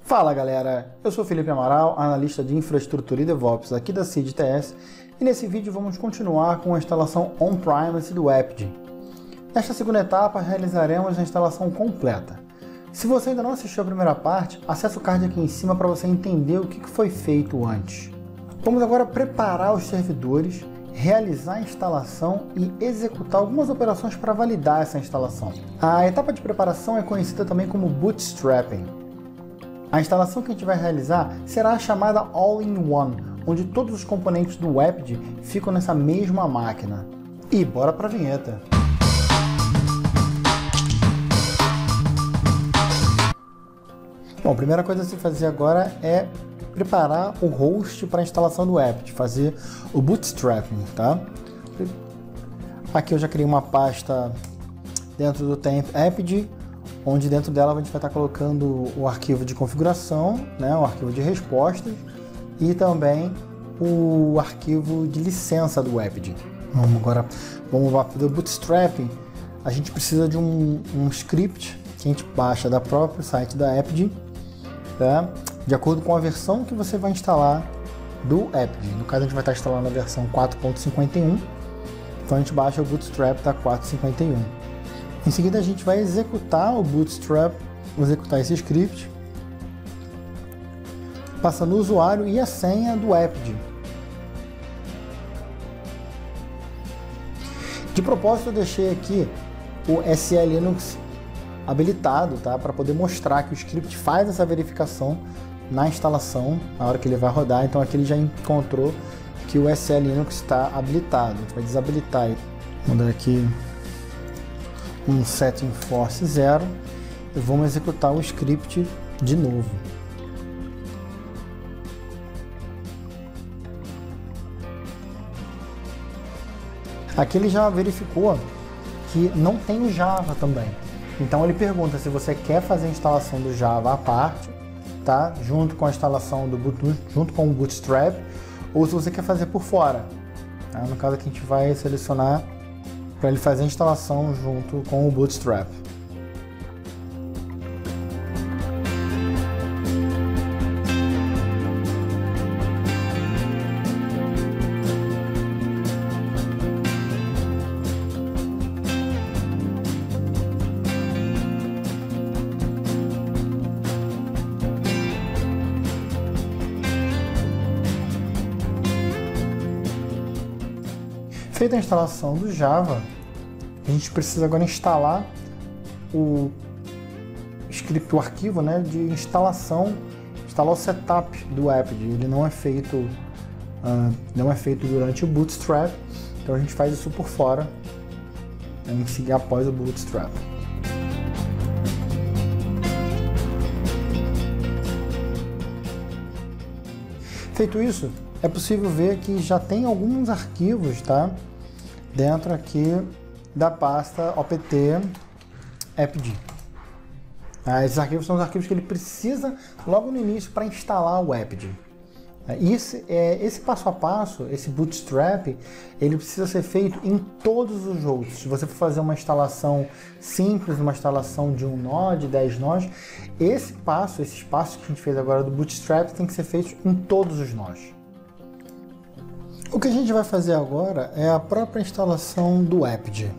Fala galera, eu sou Felipe Amaral, analista de infraestrutura e DevOps aqui da CID-TS, e nesse vídeo vamos continuar com a instalação on-premise do Apigee. Nesta segunda etapa realizaremos a instalação completa. Se você ainda não assistiu a primeira parte, acesse o card aqui em cima para você entender o que foi feito antes. Vamos agora preparar os servidores, realizar a instalação e executar algumas operações para validar essa instalação. A etapa de preparação é conhecida também como bootstrapping. A instalação que a gente vai realizar será a chamada All-in-One, onde todos os componentes do Apigee ficam nessa mesma máquina. E bora para a vinheta! Bom, a primeira coisa a se fazer agora é preparar o host para a instalação do Apigee, fazer o bootstrapping, tá? Aqui eu já criei uma pasta dentro do temp Apigee, onde dentro dela a gente vai estar colocando o arquivo de configuração, né, o arquivo de respostas e também o arquivo de licença do Apigee. Vamos lá para o bootstrapping. A gente precisa de um script que a gente baixa da próprio site da Apigee, tá? De acordo com a versão que você vai instalar do Apigee. No caso a gente vai estar instalando a versão 4.51, então a gente baixa o bootstrap da 4.51. Em seguida a gente vai executar o bootstrap, executar esse script, passando o usuário e a senha do Apigee. De propósito eu deixei aqui o SE Linux habilitado, tá? Para poder mostrar que o script faz essa verificação na instalação, na hora que ele vai rodar. Então aqui ele já encontrou que o SE Linux está habilitado. A gente vai desabilitar ele. Vou dar aqui um setting force 0 e vamos executar o script de novo. Aqui ele já verificou que não tem o Java também. Então ele pergunta se você quer fazer a instalação do Java à parte, tá? Junto com a instalação junto com o Bootstrap, ou se você quer fazer por fora. Tá? No caso aqui a gente vai selecionar para ele fazer a instalação junto com o Bootstrap. Feita a instalação do Java, a gente precisa agora instalar o script, o arquivo, né, de instalar o setup do Apigee. Ele não é feito durante o Bootstrap, então a gente faz isso por fora, em seguir após o Bootstrap. Feito isso, é possível ver que já tem alguns arquivos, tá, dentro aqui da pasta opt apigee. Esses arquivos são os arquivos que ele precisa logo no início para instalar o Apigee. Esse passo a passo, esse bootstrap, ele precisa ser feito em todos os hosts. Se você for fazer uma instalação simples, uma instalação de 1 nó, de 10 nós, esses passos que a gente fez agora do bootstrap tem que ser feito em todos os nós. O que a gente vai fazer agora é a própria instalação do Apigee.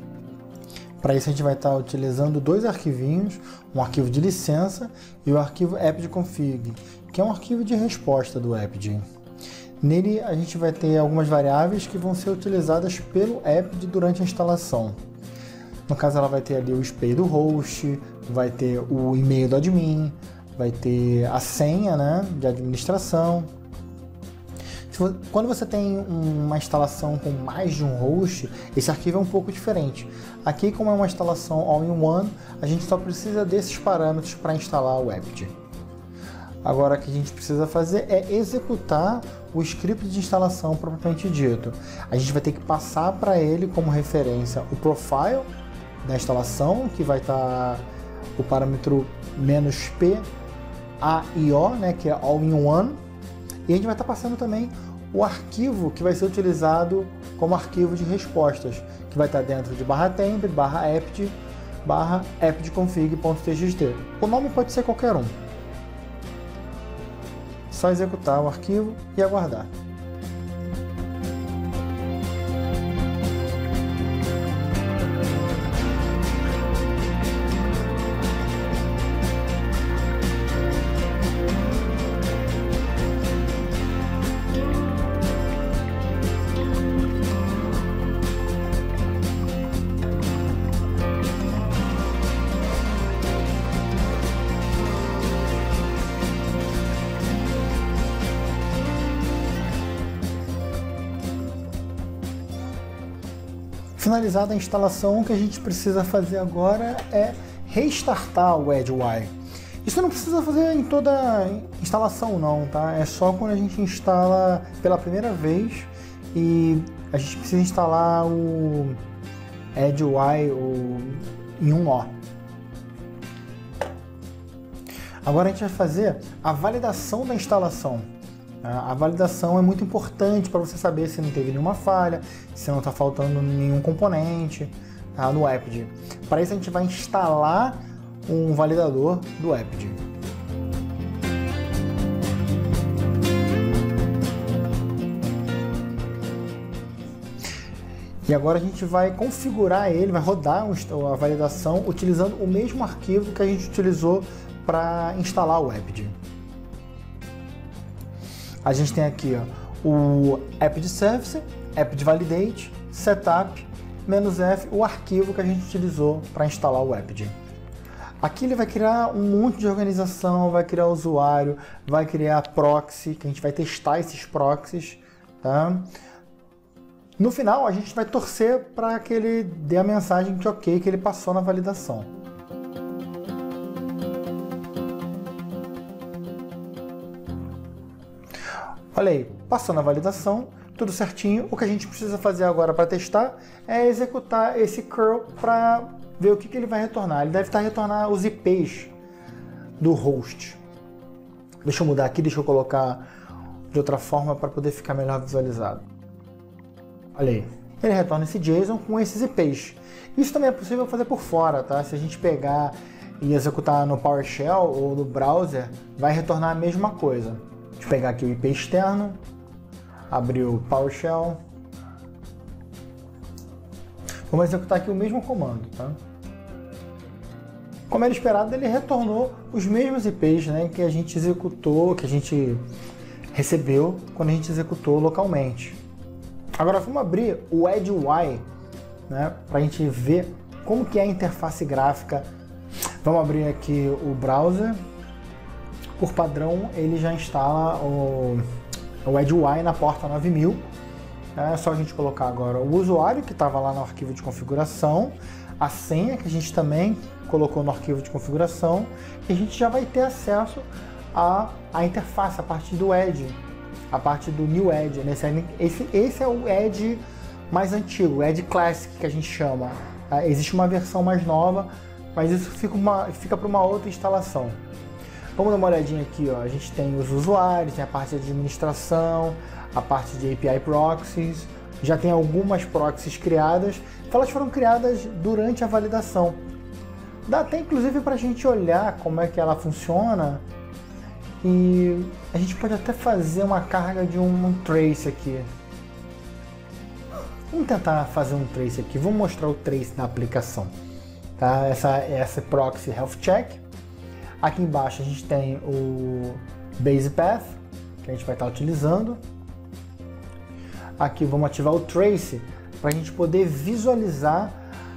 Para isso a gente vai estar utilizando dois arquivinhos, um arquivo de licença e o arquivo apigee-config, que é um arquivo de resposta do Apigee. Nele a gente vai ter algumas variáveis que vão ser utilizadas pelo Apigee durante a instalação. No caso ela vai ter ali o IP do host, vai ter o e-mail do admin, vai ter a senha, né, de administração. Quando você tem uma instalação com mais de um host, esse arquivo é um pouco diferente. Aqui, como é uma instalação all-in-one, a gente só precisa desses parâmetros para instalar o Apigee. Agora, o que a gente precisa fazer é executar o script de instalação propriamente dito. A gente vai ter que passar para ele como referência o profile da instalação, que vai estar o parâmetro -p AIO, né, que é all-in-one. E a gente vai estar passando também o arquivo que vai ser utilizado como arquivo de respostas, que vai estar dentro de /temp, /apigee, /apigee-config.txt. O nome pode ser qualquer um. Só executar o arquivo e aguardar. Finalizada a instalação, o que a gente precisa fazer agora é restartar o EdgeUI. Isso não precisa fazer em toda a instalação não, tá? É só quando a gente instala pela primeira vez e a gente precisa instalar o EdgeUI em um nó. Agora a gente vai fazer a validação da instalação. A validação é muito importante para você saber se não teve nenhuma falha, se não está faltando nenhum componente, tá, no Epid. Para isso a gente vai instalar um validador do Epid. E agora a gente vai configurar ele, vai rodar a validação utilizando o mesmo arquivo que a gente utilizou para instalar o Epid. A gente tem aqui ó, o Epid Service, Epid Validate, Setup, "-f", o arquivo que a gente utilizou para instalar o Epid. Aqui ele vai criar um monte de organização, vai criar usuário, vai criar proxy, que a gente vai testar esses proxies, tá? No final a gente vai torcer para que ele dê a mensagem de ok, que ele passou na validação. Olha aí, passou na validação, tudo certinho. O que a gente precisa fazer agora para testar é executar esse curl para ver o que ele vai retornar. Ele deve estar retornar os IPs do host. Deixa eu mudar aqui, deixa eu colocar de outra forma para poder ficar melhor visualizado. Olha aí, ele retorna esse JSON com esses IPs. Isso também é possível fazer por fora, tá? Se a gente pegar e executar no PowerShell ou no browser, vai retornar a mesma coisa. Deixa eu pegar aqui o IP externo, abrir o PowerShell. Vamos executar aqui o mesmo comando, tá? Como era esperado, ele retornou os mesmos IPs, né, que a gente executou, que a gente recebeu quando a gente executou localmente. Agora vamos abrir o EdgeUI, né, para a gente ver como que é a interface gráfica. Vamos abrir aqui o browser. Por padrão, ele já instala o EdgeUI na porta 9000. É só a gente colocar agora o usuário que estava lá no arquivo de configuração, a senha que a gente também colocou no arquivo de configuração, e a gente já vai ter acesso à interface, a parte do Edge, a parte do New Edge. Esse é o Edge mais antigo, o Edge Classic que a gente chama. Existe uma versão mais nova, mas isso fica para uma outra instalação. Vamos dar uma olhadinha aqui, ó. A gente tem os usuários, tem a parte de administração, a parte de API Proxies, já tem algumas proxies criadas, elas foram criadas durante a validação. Dá até inclusive para a gente olhar como é que ela funciona e a gente pode até fazer uma carga de um trace aqui. Vamos tentar fazer um trace aqui, vamos mostrar o trace da aplicação. Tá? Essa proxy Health Check. Aqui embaixo a gente tem o Base Path, que a gente vai estar utilizando. Aqui vamos ativar o Trace para a gente poder visualizar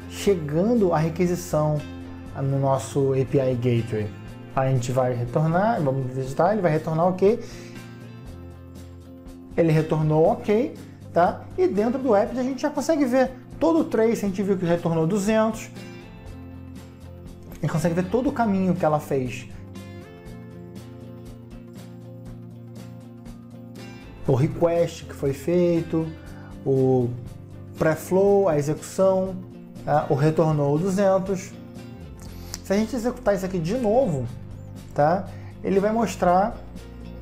chegando a requisição no nosso API Gateway. A gente vai retornar, vamos visitar, ele vai retornar OK. Ele retornou OK, tá? E dentro do app a gente já consegue ver todo o trace, a gente viu que retornou 200. A gente consegue ver todo o caminho que ela fez. O request que foi feito, o pré-flow, a execução, tá? O retornou 200. Se a gente executar isso aqui de novo, tá? Ele vai mostrar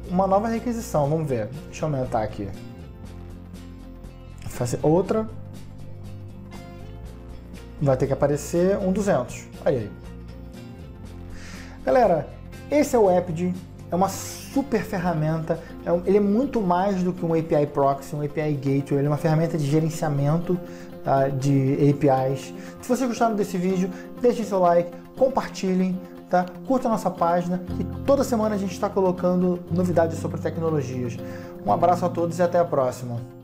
uma nova requisição. Vamos ver. Deixa eu aumentar aqui. Vou fazer outra. Vai ter que aparecer um 200. Olha aí. Galera, esse é o Epid. é uma super ferramenta, ele é muito mais do que um API Proxy, um API Gateway, ele é uma ferramenta de gerenciamento de APIs. Se vocês gostaram desse vídeo, deixem seu like, compartilhem, tá? Curta a nossa página, que toda semana a gente está colocando novidades sobre tecnologias. Um abraço a todos e até a próxima.